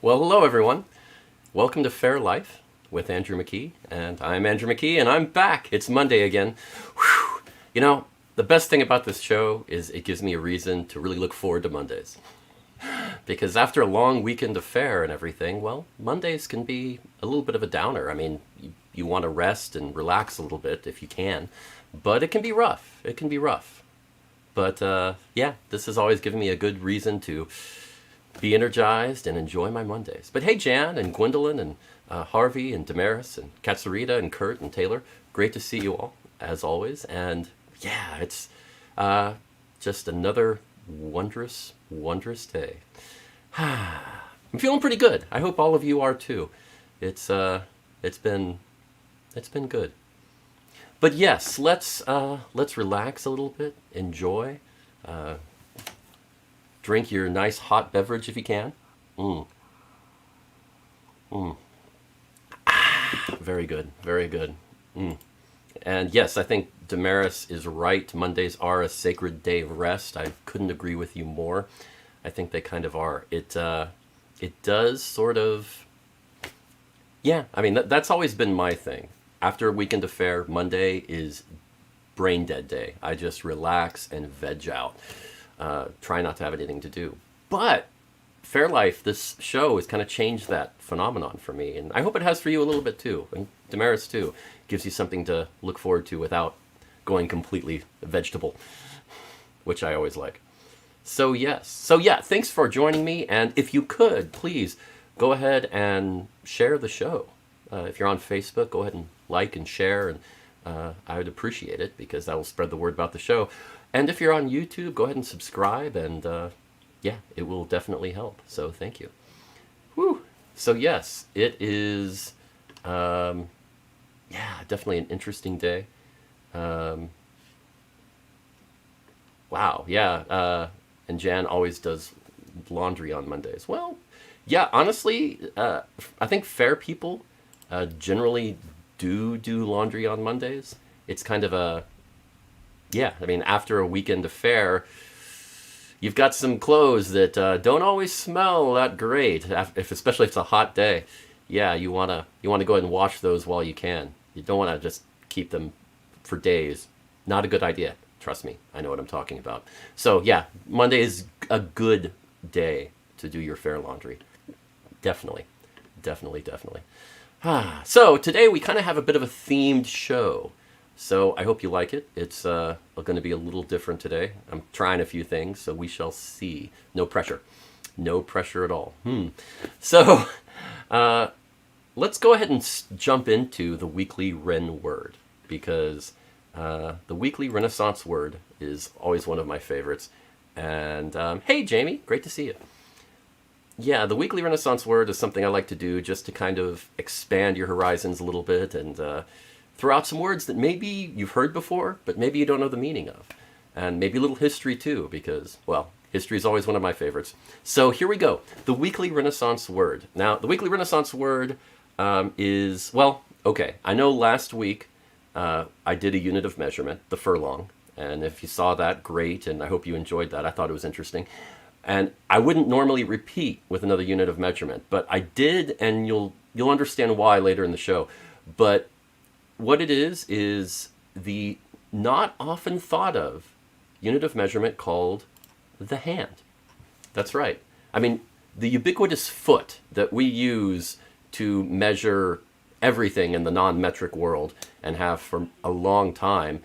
Well, hello everyone. Welcome to Fair Life with Andrew McKee, and I'm Andrew McKee, and I'm back. It's Monday again. Whew. You know, the best thing about this show is it gives me a reason to really look forward to Mondays. Because after a long weekend of Fair and everything, well, Mondays can be a little bit of a downer. I mean, you want to rest and relax a little bit if you can, but it can be rough. It can be rough. But yeah, this has always given me a good reason to be energized and enjoy my Mondays. But hey, Jan and Gwendolyn and Harvey and Damaris and Katsarita and Kurt and Taylor, great to see you all, as always. And yeah, it's just another wondrous, wondrous day. I'm feeling pretty good. I hope all of you are too. It's been good. But yes, let's relax a little bit, enjoy. Drink your nice hot beverage if you can. Very good, very good. And yes, I think Damaris is right. Mondays are a sacred day of rest. I couldn't agree with you more. I think they kind of are. It does sort of, yeah. I mean, that's always been my thing. After a weekend of Fair, Monday is brain dead day. I just relax and veg out. Try not to have anything to do. But Fair Life, this show, has kind of changed that phenomenon for me. And I hope it has for you a little bit too. And Damaris too. Gives you something to look forward to without going completely vegetable, which I always like. So yes. So yeah, thanks for joining me. And if you could, please go ahead and share the show. If you're on Facebook, go ahead and like and share. And I would appreciate it because that will spread the word about the show. And if you're on YouTube, go ahead and subscribe, and yeah, it will definitely help. So thank you. Whew. So yes, it is, yeah, definitely an interesting day. Wow, yeah, and Jan always does laundry on Mondays. Well, yeah, honestly, I think fair people generally do laundry on Mondays. It's kind of a, yeah, I mean, after a weekend of Fair, you've got some clothes that don't always smell that great, especially if it's a hot day. Yeah, you wanna go ahead and wash those while you can. You don't want to just keep them for days. Not a good idea. Trust me, I know what I'm talking about. So yeah, Monday is a good day to do your Fair laundry. Definitely, definitely, definitely. So today we kind of have a bit of a themed show. So I hope you like it. It's going to be a little different today. I'm trying a few things, so we shall see. No pressure. No pressure at all. So let's go ahead and jump into the weekly Ren word, because the weekly Renaissance word is always one of my favorites. And hey, Jamie, great to see you. Yeah, the weekly Renaissance word is something I like to do just to kind of expand your horizons a little bit and throw out some words that maybe you've heard before, but maybe you don't know the meaning of. And maybe a little history too, because, well, history is always one of my favorites. So here we go. The weekly Renaissance word. Now, the weekly Renaissance word is, well, okay. I know last week I did a unit of measurement, the furlong. And if you saw that, great. And I hope you enjoyed that. I thought it was interesting. And I wouldn't normally repeat with another unit of measurement, but I did, and you'll understand why later in the show. But what it is the not often thought of unit of measurement called the hand. That's right. I mean, the ubiquitous foot that we use to measure everything in the non-metric world and have for a long time,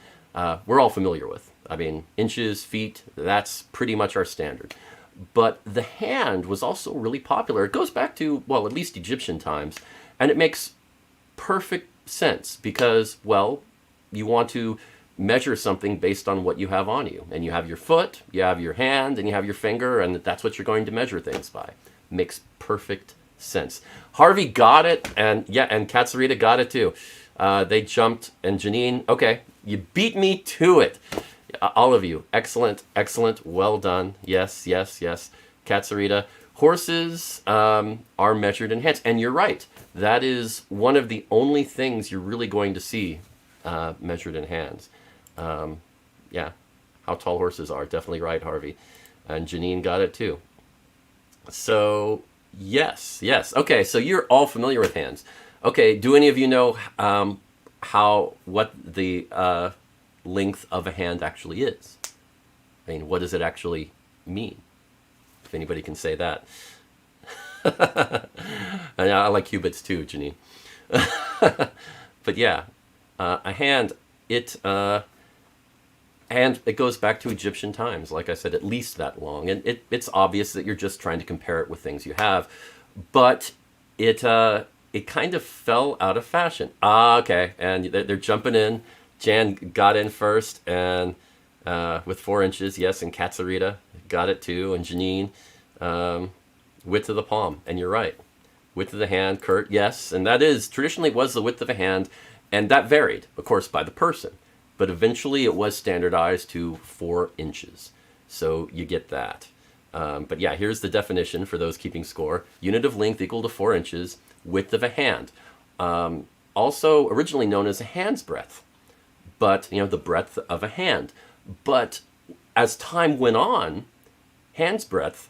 we're all familiar with. I mean, inches, feet, that's pretty much our standard. But the hand was also really popular. It goes back to, well, at least Egyptian times, and it makes perfect sense because, well, you want to measure something based on what you have on you. And you have your foot, you have your hand, and you have your finger, and that's what you're going to measure things by. Makes perfect sense. Harvey got it, and yeah, and Katsarita got it too. They jumped, and Janine, okay, you beat me to it. All of you, excellent, excellent, well done. Yes, yes, yes. Katsarita, horses are measured in hands, and you're right. That is one of the only things you're really going to see measured in hands. Yeah, how tall horses are. Definitely right, Harvey. And Janine got it too. So, Yes, yes. Okay, so you're all familiar with hands. Okay, do any of you know what the length of a hand actually is? I mean, what does it actually mean? If anybody can say that. And I like cubits too, Janine. But yeah, a hand, it and it goes back to Egyptian times, like I said, at least that long. And it's obvious that you're just trying to compare it with things you have, but it kind of fell out of fashion. Ah, okay, and they're jumping in. Jan got in first, and with 4 inches, yes, and Katsarita got it too, and Janine, width of the palm, and you're right. Width of the hand, Kurt, yes, and that is traditionally was the width of a hand, and that varied, of course, by the person, but eventually it was standardized to 4 inches. So you get that. But yeah, here's the definition for those keeping score: unit of length equal to 4 inches, width of a hand. Also originally known as a hand's breadth, but the breadth of a hand. But as time went on, hand's breadth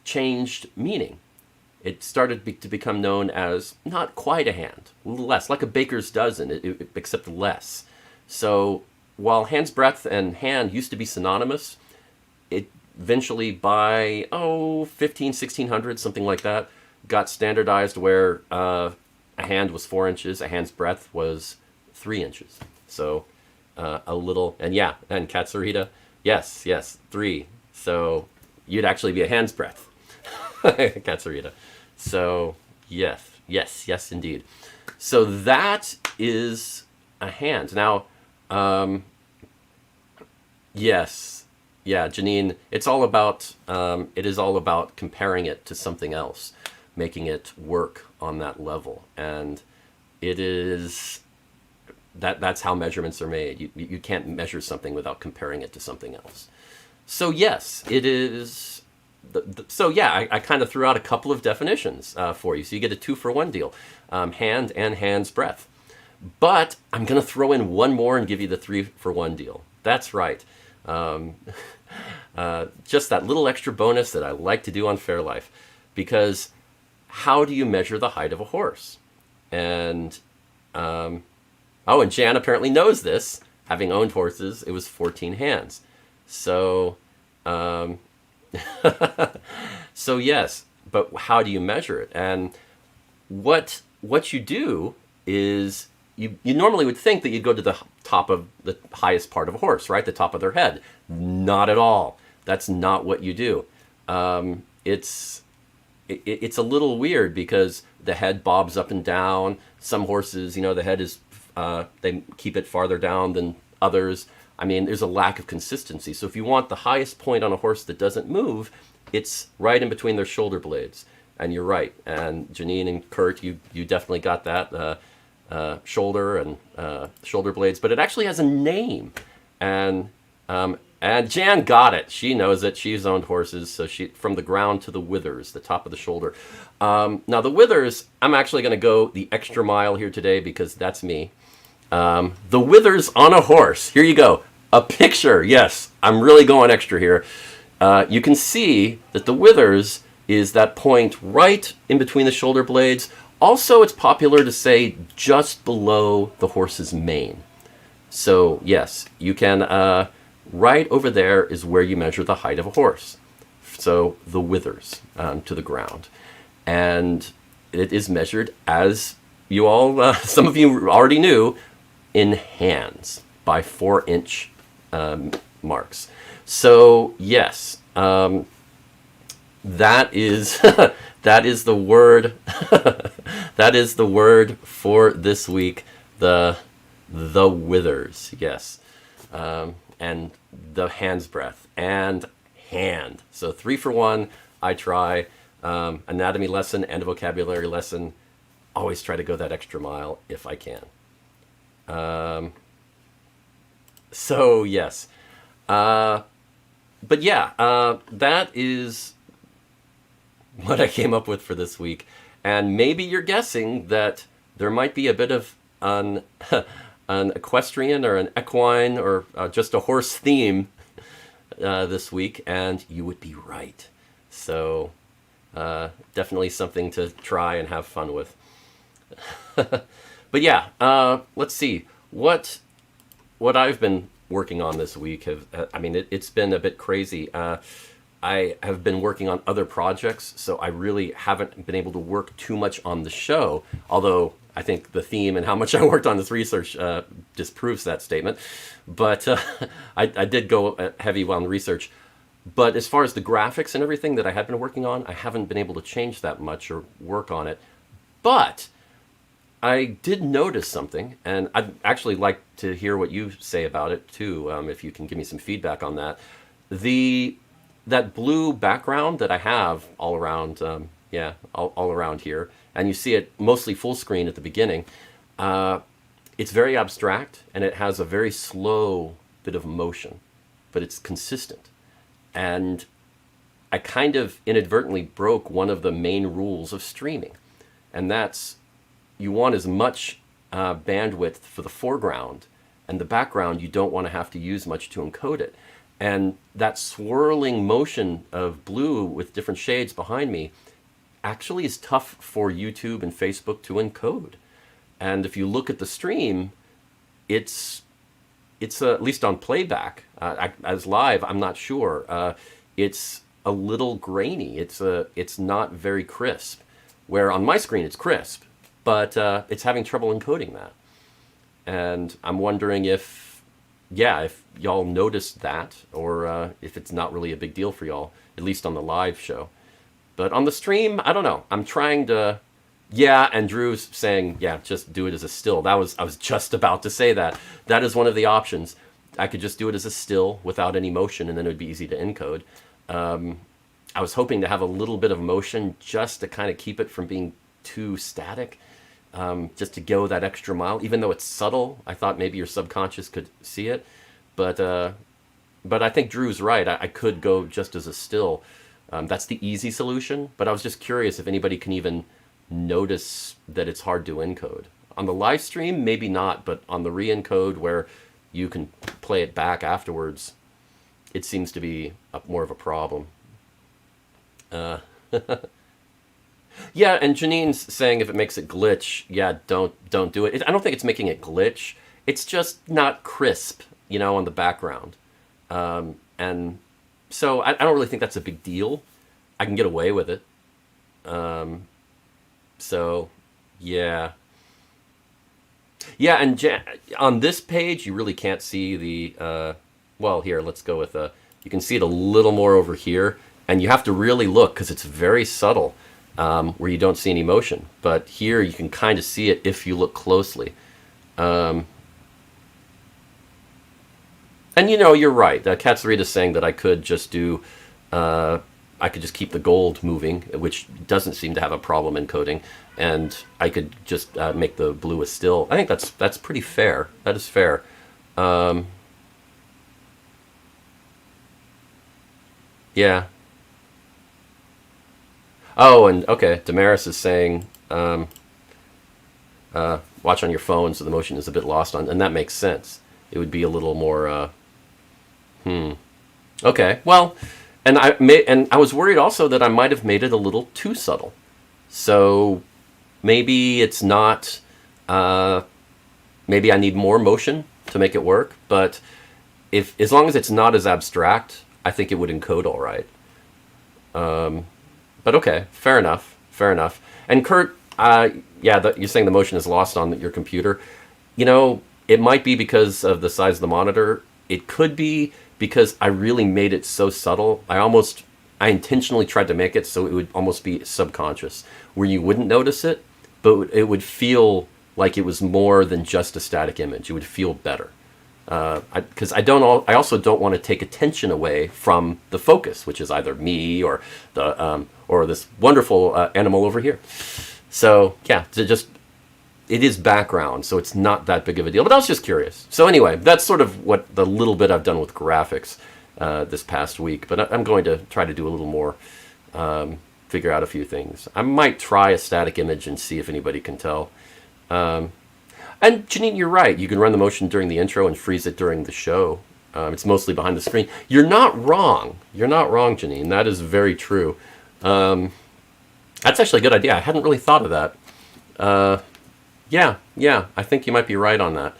changed meaning. It started to become known as not quite a hand, a little less, like a baker's dozen, except less. So while hand's breadth and hand used to be synonymous, it eventually by 1600, something like that, got standardized where a hand was 4 inches, a hand's breadth was 3 inches. So a little, and yeah, and Katsarita, yes, 3. So you'd actually be a hand's breadth, Katsarita. So yes, indeed. So that is a hand. Now, yes, yeah, Janine, it's all about, it is all about comparing it to something else, making it work on that level. And it is, that's how measurements are made. You can't measure something without comparing it to something else. So yes, it is. So yeah, I kind of threw out a couple of definitions for you. So you get a 2-for-1 deal, hand and hand's breadth. But I'm going to throw in one more and give you the 3-for-1 deal. That's right. Just that little extra bonus that I like to do on Fair Life. Because how do you measure the height of a horse? And, and Jan apparently knows this. Having owned horses, it was 14 hands. So, so yes, but how do you measure it? And what you do is you normally would think that you'd go to the top of the highest part of a horse, right? The top of their head. Not at all. That's not what you do. It's a little weird because the head bobs up and down. Some horses, the head is, they keep it farther down than others. I mean, there's a lack of consistency. So if you want the highest point on a horse that doesn't move, it's right in between their shoulder blades. And you're right. And Janine and Kurt, you definitely got that. Shoulder and shoulder blades. But it actually has a name. And Jan got it. She knows it. She's owned horses. So she, from the ground to the withers, the top of the shoulder. Now the withers, I'm actually going to go the extra mile here today because that's me. The withers on a horse. Here you go. A picture. Yes, I'm really going extra here. You can see that the withers is that point right in between the shoulder blades. Also, it's popular to say just below the horse's mane. So, yes, you can, right over there is where you measure the height of a horse. So, the withers to the ground. And it is measured, as you all, some of you already knew, in hands by 4-inch marks. So yes, that is that is the word that is the word for this week. The withers, yes, and the hand's breadth and hand. So 3-for-1. I try anatomy lesson and a vocabulary lesson. Always try to go that extra mile if I can. So yes, but yeah, that is what I came up with for this week. And maybe you're guessing that there might be a bit of an equestrian or an equine or just a horse theme this week, and you would be right. So Definitely something to try and have fun with. But yeah, let's see what I've been working on this week. I mean, it's been a bit crazy. I have been working on other projects, so I really haven't been able to work too much on the show, although I think the theme and how much I worked on this research disproves that statement. But I did go heavy on research. But as far as the graphics and everything that I had been working on, I haven't been able to change that much or work on it. But I did notice something, and I'd actually like to hear what you say about it too, if you can give me some feedback on that. That blue background that I have all around, all around here, and you see it mostly full screen at the beginning. It's very abstract, and it has a very slow bit of motion, but it's consistent. And I kind of inadvertently broke one of the main rules of streaming, and that's you want as much bandwidth for the foreground, and the background you don't want to have to use much to encode it. And that swirling motion of blue with different shades behind me actually is tough for YouTube and Facebook to encode. And if you look at the stream, it's at least on playback. As live, I'm not sure. It's a little grainy. It's not very crisp. Where on my screen it's crisp, but it's having trouble encoding that. And I'm wondering if y'all noticed that, or if it's not really a big deal for y'all, at least on the live show. But on the stream, I don't know. I'm trying to, and Drew's saying, just do it as a still. I was just about to say that. That is one of the options. I could just do it as a still without any motion, and then it would be easy to encode. I was hoping to have a little bit of motion just to kind of keep it from being too static. Just to go that extra mile, even though it's subtle. I thought maybe your subconscious could see it, but I think Drew's right. I could go just as a still. That's the easy solution, but I was just curious if anybody can even notice that it's hard to encode. On the live stream, maybe not, but on the re-encode where you can play it back afterwards, it seems to be more of a problem. Yeah, and Janine's saying if it makes it glitch, don't do it. I don't think it's making it glitch. It's just not crisp, on the background. And so I don't really think that's a big deal. I can get away with it. So, yeah. Yeah, and on this page, you really can't see the... here, let's go with... you can see it a little more over here, and you have to really look because it's very subtle. Where you don't see any motion. But here you can kind of see it if you look closely. And you're right. Katsurita's saying that I could just do, I could just keep the gold moving, which doesn't seem to have a problem encoding, and I could just make the blue a still. I think that's pretty fair. That is fair. Yeah. Oh, and okay, Damaris is saying, watch on your phone so the motion is a bit lost on, and that makes sense. It would be a little more, Okay, well, and I was worried also that I might have made it a little too subtle. So maybe it's not, maybe I need more motion to make it work, but as long as it's not as abstract, I think it would encode all right. But okay, fair enough. And Kurt, you're saying the motion is lost on your computer. It might be because of the size of the monitor. It could be because I really made it so subtle. I intentionally tried to make it so it would almost be subconscious, where you wouldn't notice it, but it would feel like it was more than just a static image. It would feel better. Because I also don't want to take attention away from the focus, which is either me or this wonderful animal over here. So it is background, so it's not that big of a deal. But I was just curious. So anyway, that's sort of what the little bit I've done with graphics this past week. But I'm going to try to do a little more, figure out a few things. I might try a static image and see if anybody can tell. And Janine, you're right. You can run the motion during the intro and freeze it during the show. It's mostly behind the screen. You're not wrong. Janine. That is very true. That's actually a good idea. I hadn't really thought of that. Yeah, I think you might be right on that.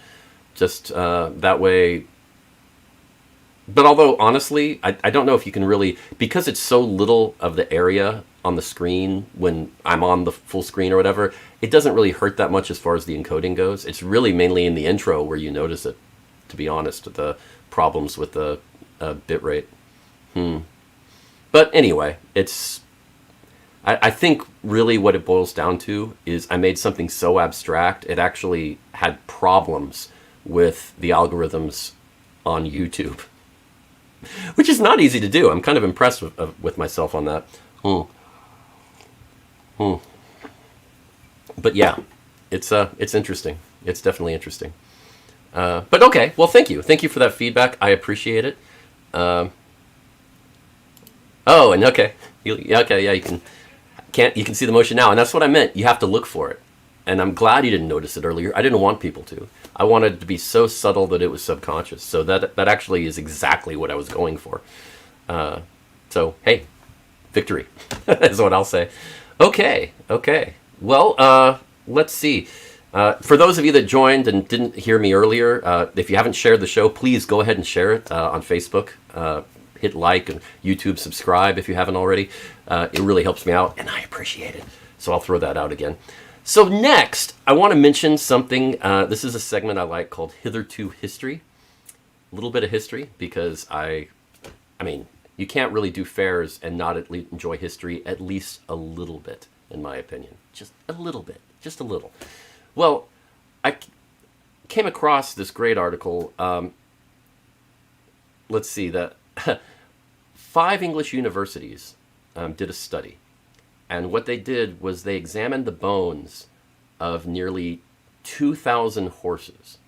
Just that way. But although, honestly, I don't know if you can really, because it's so little of the area on the screen when I'm on the full screen or whatever, it doesn't really hurt that much as far as the encoding goes. It's really mainly in the intro where you notice it, to be honest, the problems with the bit rate. But anyway, I think really what it boils down to is I made something so abstract, it actually had problems with the algorithms on YouTube, which is not easy to do. I'm kind of impressed with myself on that. But yeah, it's interesting. It's definitely interesting. But okay, well, thank you for that feedback. I appreciate it. Oh, and okay, yeah, you can see the motion now, and that's what I meant. You have to look for it, and I'm glad you didn't notice it earlier. I didn't want people to. I wanted it to be so subtle that it was subconscious. So that actually is exactly what I was going for. So hey, victory is what I'll say. Okay. Well, let's see. For those of you that joined and didn't hear me earlier, if you haven't shared the show, please go ahead and share it on Facebook. Hit like and YouTube subscribe if you haven't already. It really helps me out, and I appreciate it. So I'll throw that out again. So next, I want to mention something. This is a segment I like called Hitherto History. A little bit of history, because I mean, you can't really do fairs and not at least enjoy history at least a little bit, in my opinion. Just a little bit. Just a little. Well, I came across this great article. Let's see, that 5 English universities did a study. And what they did was they examined the bones of nearly 2,000 horses.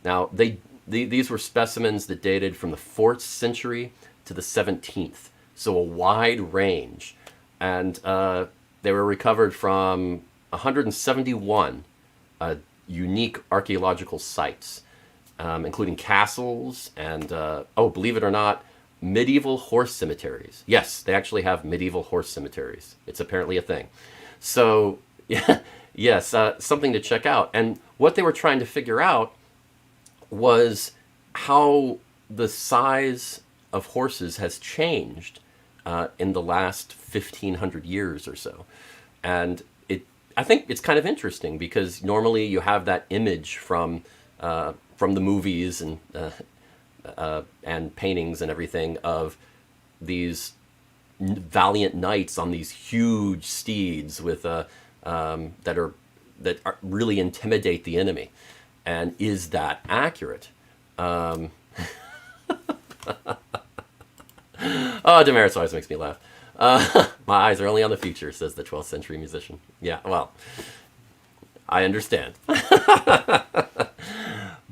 Now, these were specimens that dated from the 4th century to the 17th. So a wide range. And they were recovered from 171 unique archaeological sites, including castles and, believe it or not, medieval horse cemeteries. Yes, they actually have medieval horse cemeteries. It's apparently a thing. So, yes, something to check out. And what they were trying to figure out was how the size of horses has changed in the last 1,500 years or so. And I think it's kind of interesting, because normally you have that image from the movies and paintings and everything of these valiant knights on these huge steeds with that really intimidate the enemy. And is that accurate? Oh, demerits always makes me laugh. My eyes are only on the future, says the 12th century musician. Yeah, well, I understand.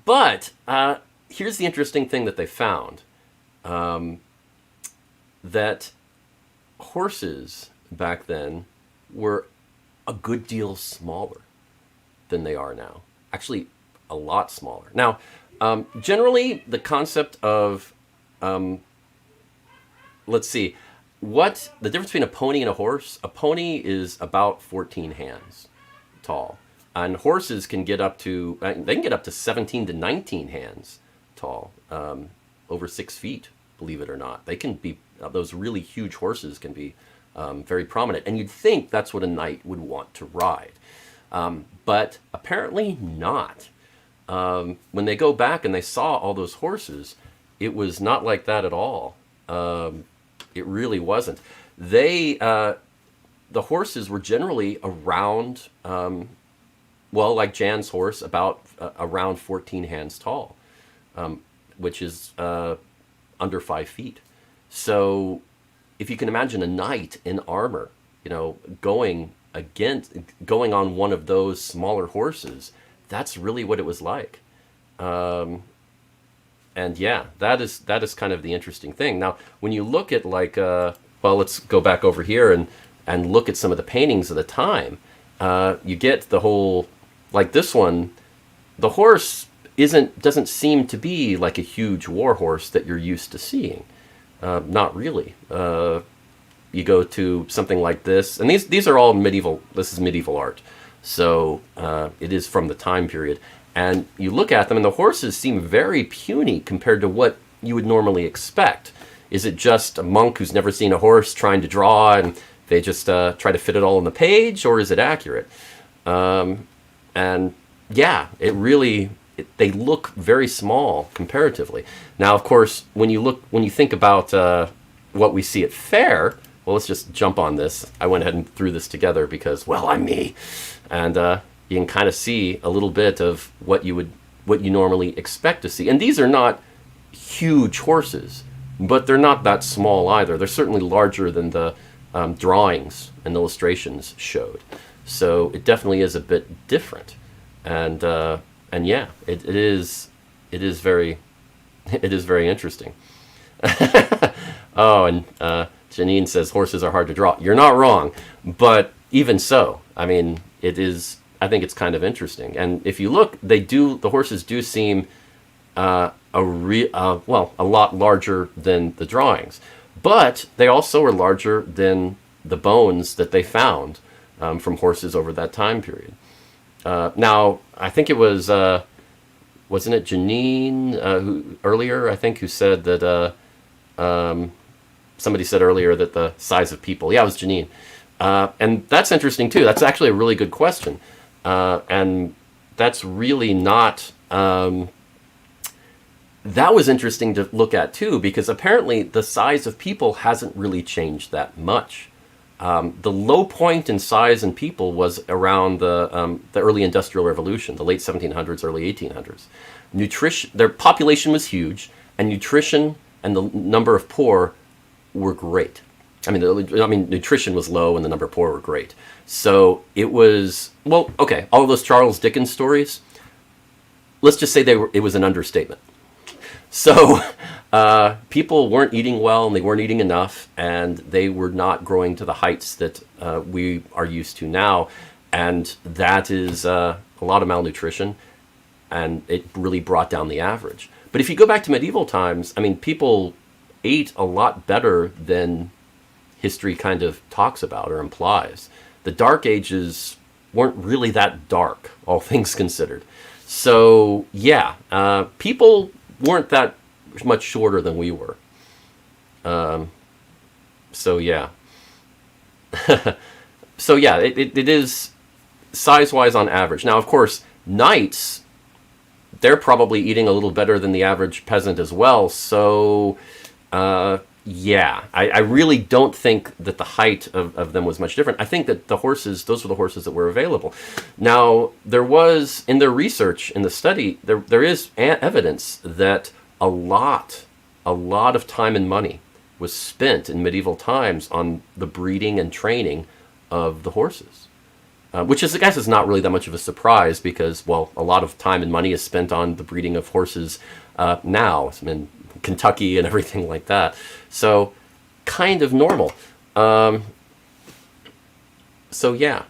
But here's the interesting thing that they found. That horses back then were a good deal smaller than they are now. Actually, a lot smaller. Now, generally, the concept of, let's see, what the difference between a pony and a horse? A pony is about 14 hands tall, and horses can get up to 17 to 19 hands tall, over 6 feet. Believe it or not, they can be those really huge horses can be very prominent, and you'd think that's what a knight would want to ride, but apparently not. When they go back and they saw all those horses, it was not like that at all. It really wasn't. The horses were generally around, like Jan's horse, about around 14 hands tall, which is under 5 feet. So if you can imagine a knight in armor, going on one of those smaller horses, that's really what it was like. And yeah, that is kind of the interesting thing. Now, when you look at let's go back over here and look at some of the paintings of the time. You get the whole, like this one, the horse doesn't seem to be like a huge war horse that you're used to seeing. Not really. you go to something like this, and these are all medieval. This is medieval art, so it is from the time period. And you look at them, and the horses seem very puny compared to what you would normally expect. Is it just a monk who's never seen a horse trying to draw, and they just try to fit it all on the page, or is it accurate? And yeah, they look very small comparatively. Now, of course, when you think about what we see at Faire, well, let's just jump on this. I went ahead and threw this together because, well, I'm me, and you can kind of see a little bit of what you normally expect to see. And these are not huge horses, but they're not that small either. They're certainly larger than the drawings and illustrations showed. So it definitely is a bit different, and yeah, it is very interesting. Oh, and Janine says horses are hard to draw. You're not wrong, but even so, I mean, I think it's kind of interesting. And if you look, the horses do seem a lot larger than the drawings, but they also are larger than the bones that they found from horses over that time period. Now, I think it was, wasn't it Janine who said that, somebody said earlier that the size of people, yeah, it was Janine. And that's interesting too. That's actually a really good question. And that's really not, that was interesting to look at too, because apparently the size of people hasn't really changed that much. The low point in size and people was around the early Industrial Revolution, the late 1700s, early 1800s. Their population was huge, and nutrition and the number of poor were great. I mean, nutrition was low, and the number of poor were great. So it was, well, okay, all of those Charles Dickens stories, let's just say it was an understatement. So people weren't eating well, and they weren't eating enough, and they were not growing to the heights that we are used to now. And that is a lot of malnutrition, and it really brought down the average. But if you go back to medieval times, I mean, people ate a lot better than history kind of talks about or implies. The Dark Ages weren't really that dark, all things considered. So, yeah, people weren't that much shorter than we were. So yeah. So yeah, it is size-wise on average. Now, of course, knights, they're probably eating a little better than the average peasant as well. So yeah, I really don't think that the height of them was much different. I think that those were the horses that were available. Now, there was, in their research, in the study, there is evidence that a lot of time and money was spent in medieval times on the breeding and training of the horses. Which is, I guess, is not really that much of a surprise because, well, a lot of time and money is spent on the breeding of horses now in Kentucky and everything like that. So, kind of normal. So yeah,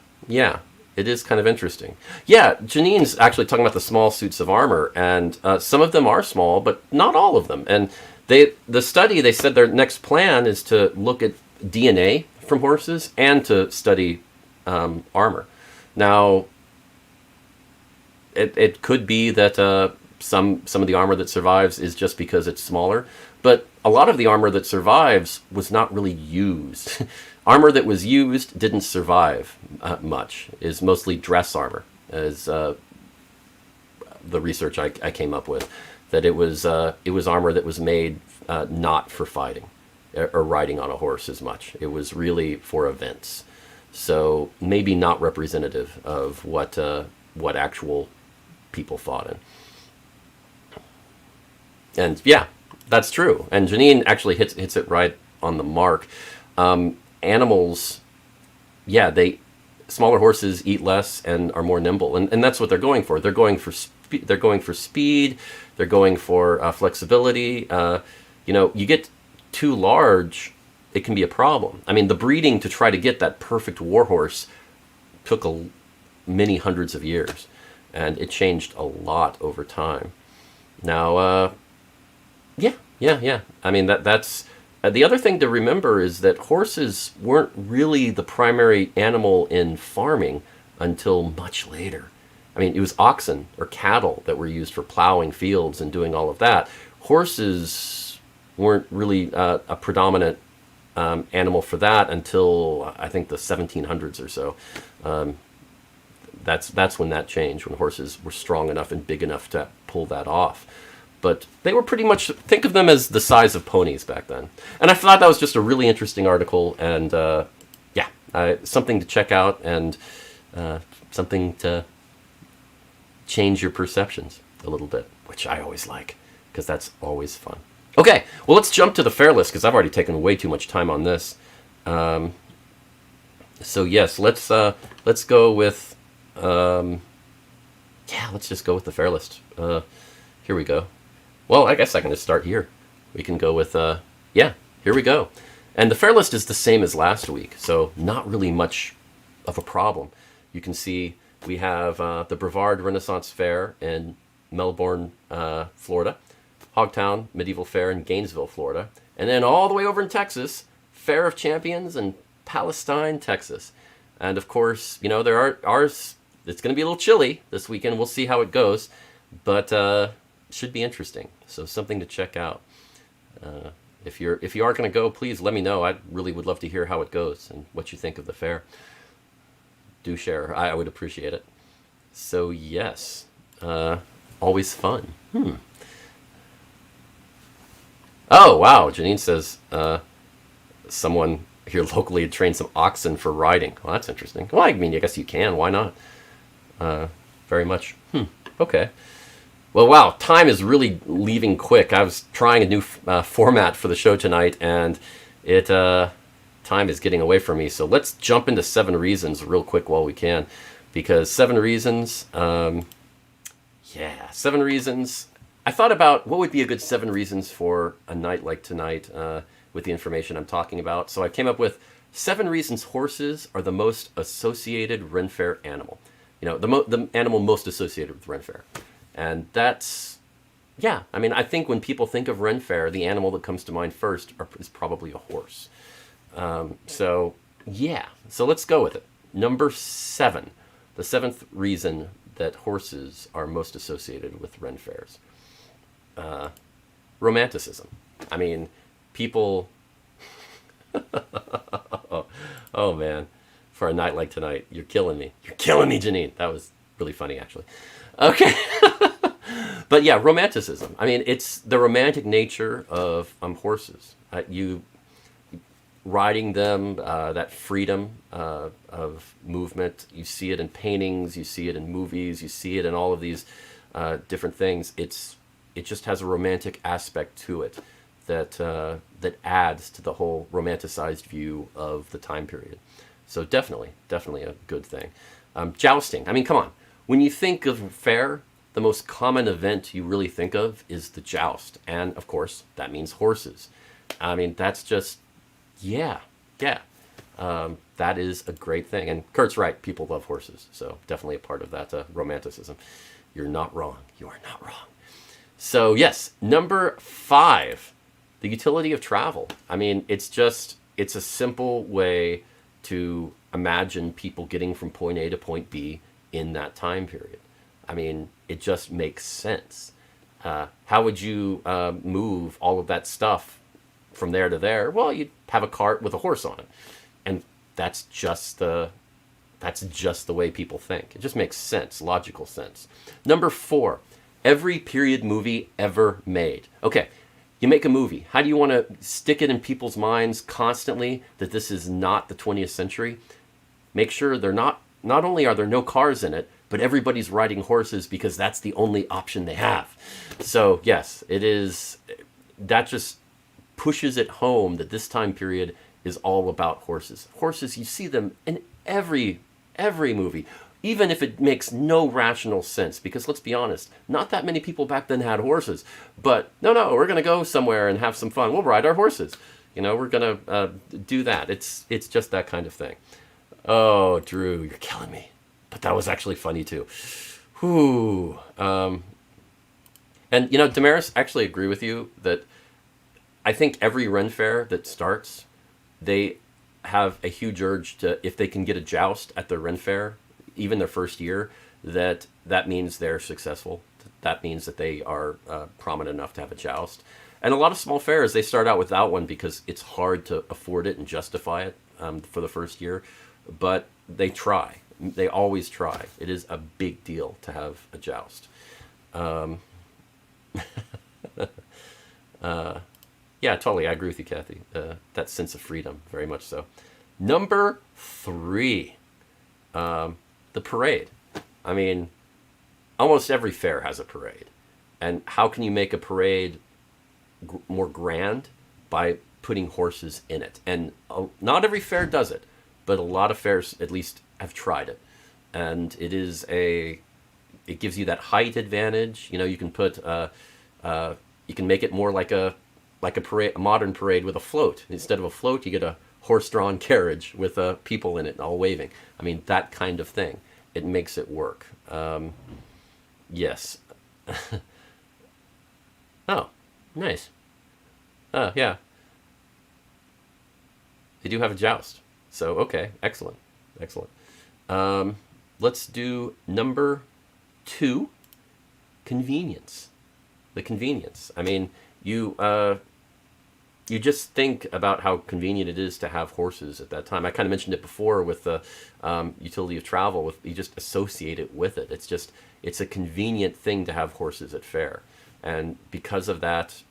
it is kind of interesting. Yeah, Janine's actually talking about the small suits of armor, and some of them are small, but not all of them. And the study, they said their next plan is to look at DNA from horses and to study armor. Now, it could be that some of the armor that survives is just because it's smaller, but a lot of the armor that survives was not really used. Armor that was used didn't survive much. Is mostly dress armor, as the research I came up with, that it was armor that was made not for fighting or riding on a horse as much. It was really for events. So maybe not representative of what actual people fought in. And yeah, that's true. And Janine actually hits it right on the mark. Animals, yeah, smaller horses eat less and are more nimble, and that's what they're going for. They're going for speed. They're going for flexibility. You get too large, it can be a problem. I mean, the breeding to try to get that perfect war horse took many hundreds of years, and it changed a lot over time. Now, yeah. I mean, that's The other thing to remember is that horses weren't really the primary animal in farming until much later. I mean, it was oxen or cattle that were used for plowing fields and doing all of that. Horses weren't really a predominant animal for that until I think the 1700s or so. That's when that changed, when horses were strong enough and big enough to pull that off. But they were pretty much, think of them as the size of ponies back then. And I thought that was just a really interesting article, and something to check out, and something to change your perceptions a little bit, which I always like, because that's always fun. Okay, well, let's jump to the Faire list, because I've already taken way too much time on this. So yes, let's go with let's just go with the Faire list. Here we go. Well, I guess I can just start here. We can go with here we go. And the Faire list is the same as last week, so not really much of a problem. You can see we have the Brevard Renaissance Fair in Melbourne, Florida, Hogtown Medieval Fair in Gainesville, Florida, and then all the way over in Texas, Fair of Champions in Palestine, Texas. And of course, there are ours. It's going to be a little chilly this weekend. We'll see how it goes, but should be interesting. So something to check out. If you are going to go, please let me know. I really would love to hear how it goes and what you think of the fair. Do share. I would appreciate it. So yes, always fun. Oh wow, Janine says someone here locally had trained some oxen for riding. Well, that's interesting. Well, I mean, I guess you can. Why not? Very much. Okay. Well, wow, time is really leaving quick. I was trying a new format for the show tonight, and time is getting away from me. So let's jump into 7 reasons real quick while we can, because 7 reasons, 7 reasons. I thought about what would be a good 7 reasons for a night like tonight with the information I'm talking about. So I came up with 7 reasons horses are the most associated Ren Fair animal. The animal most associated with Ren Fair. And that's, I mean, I think when people think of Ren Fair, the animal that comes to mind first is probably a horse. So let's go with it. Number 7, the 7th reason that horses are most associated with Ren Fairs. Romanticism. I mean, people... oh, man. For a night like tonight, you're killing me. You're killing me, Janine. That was really funny, actually. Okay. But yeah, romanticism. I mean, it's the romantic nature of horses. You riding them, that freedom of movement. You see it in paintings. You see it in movies. You see it in all of these different things. It just has a romantic aspect to it that adds to the whole romanticized view of the time period. So definitely a good thing. Jousting. I mean, come on. When you think of fair, the most common event you really think of is the joust. And, of course, that means horses. I mean, that's just, that is a great thing. And Kurt's right. People love horses. So definitely a part of that romanticism. You're not wrong. You are not wrong. So, yes, number 5, the utility of travel. I mean, it's a simple way to imagine people getting from point A to point B in that time period. I mean, it just makes sense. How would you move all of that stuff from there to there? Well, you'd have a cart with a horse on it. And that's just the way people think. It just makes sense, logical sense. Number 4, every period movie ever made. Okay, you make a movie. How do you want to stick it in people's minds constantly that this is not the 20th century? Make sure not only are there no cars in it, but everybody's riding horses because that's the only option they have. So yes, it is. That just pushes it home that this time period is all about horses. Horses, you see them in every movie, even if it makes no rational sense. Because let's be honest, not that many people back then had horses. But no, we're going to go somewhere and have some fun. We'll ride our horses. We're going to do that. It's just that kind of thing. Oh, Drew, you're killing me. But that was actually funny too. Whew. And Damaris, actually agree with you that I think every Ren Fair that starts, they have a huge urge to, if they can get a joust at the Ren Fair, even their first year, that means they're successful. That means that they are prominent enough to have a joust. And a lot of small fairs, they start out without one because it's hard to afford it and justify it for the first year. But they try. They always try. It is a big deal to have a joust. Yeah, totally. I agree with you, Kathy. That sense of freedom, very much so. Number 3, the parade. I mean, almost every fair has a parade. And how can you make a parade more grand? By putting horses in it. And not every fair does it, but a lot of fairs at least have tried it. And it gives you that height advantage. You know, you can you can make it more like a parade, a modern parade with a float. Instead of a float, you get a horse-drawn carriage with people in it all waving. I mean, that kind of thing. It makes it work. Yes. Oh, nice. Yeah. They do have a joust. So, okay, excellent. Excellent. Let's do number 2, convenience. The convenience. I mean, you just think about how convenient it is to have horses at that time. I kind of mentioned it before with the utility of travel. You just associate it with it. It's a convenient thing to have horses at fair. And because of that,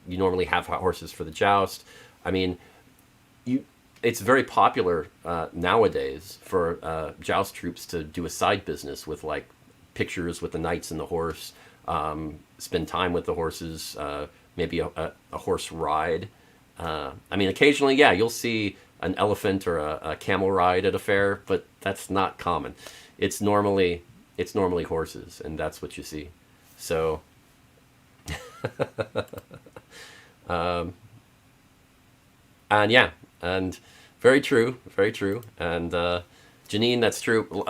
you normally have horses for the joust. I mean, it's very popular nowadays for joust troops to do a side business with like pictures with the knights and the horse, spend time with the horses, maybe a horse ride. I mean, occasionally, yeah, you'll see an elephant or a camel ride at a fair, but that's not common. It's normally horses, and that's what you see. So, and yeah, and very true, very true. And Janine, that's true.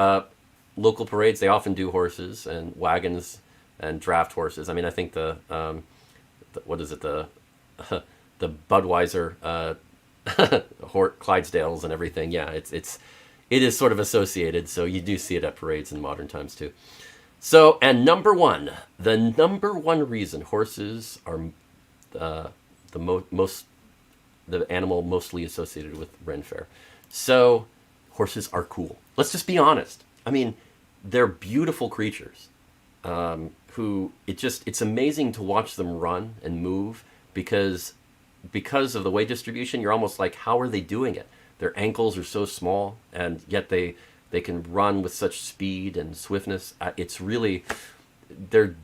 Local parades, they often do horses and wagons and draft horses. I mean, I think the what is it, the Budweiser Clydesdales and everything. Yeah, it is sort of associated. So you do see it at parades in modern times too. So, and the number one reason horses are the animal mostly associated with Ren Fair. So, horses are cool. Let's just be honest. I mean, they're beautiful creatures. It's amazing to watch them run and move because of the weight distribution. You're almost like, how are they doing it? Their ankles are so small, and yet they can run with such speed and swiftness. It's really, they're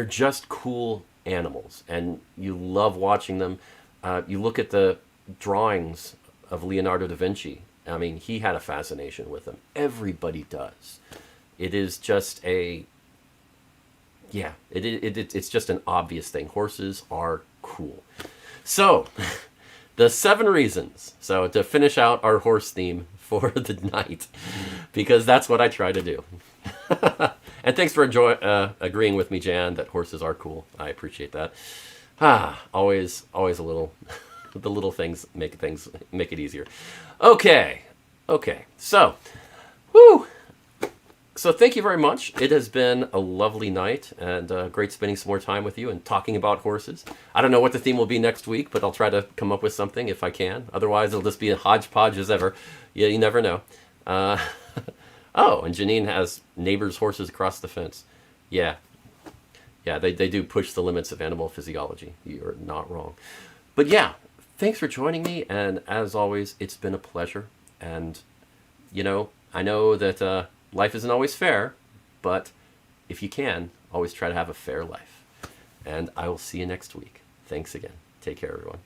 just cool animals, and you love watching them. You look at the drawings of Leonardo da Vinci. I mean, he had a fascination with them. Everybody does. It is just it's just an obvious thing. Horses are cool. So, the 7 reasons. So, to finish out our horse theme for the night, because that's what I try to do. And thanks for agreeing with me, Jan, that horses are cool. I appreciate that. Always a little, the little things make it easier. Okay. So, whew. So thank you very much. It has been a lovely night and great spending some more time with you and talking about horses. I don't know what the theme will be next week, but I'll try to come up with something if I can. Otherwise, it'll just be a hodgepodge as ever. Yeah, you never know. Oh, and Janine has neighbors' horses across the fence. Yeah, they do push the limits of animal physiology. You're not wrong. But yeah, thanks for joining me. And as always, it's been a pleasure. And, I know that life isn't always fair, but if you can, always try to have a fair life. And I will see you next week. Thanks again. Take care, everyone.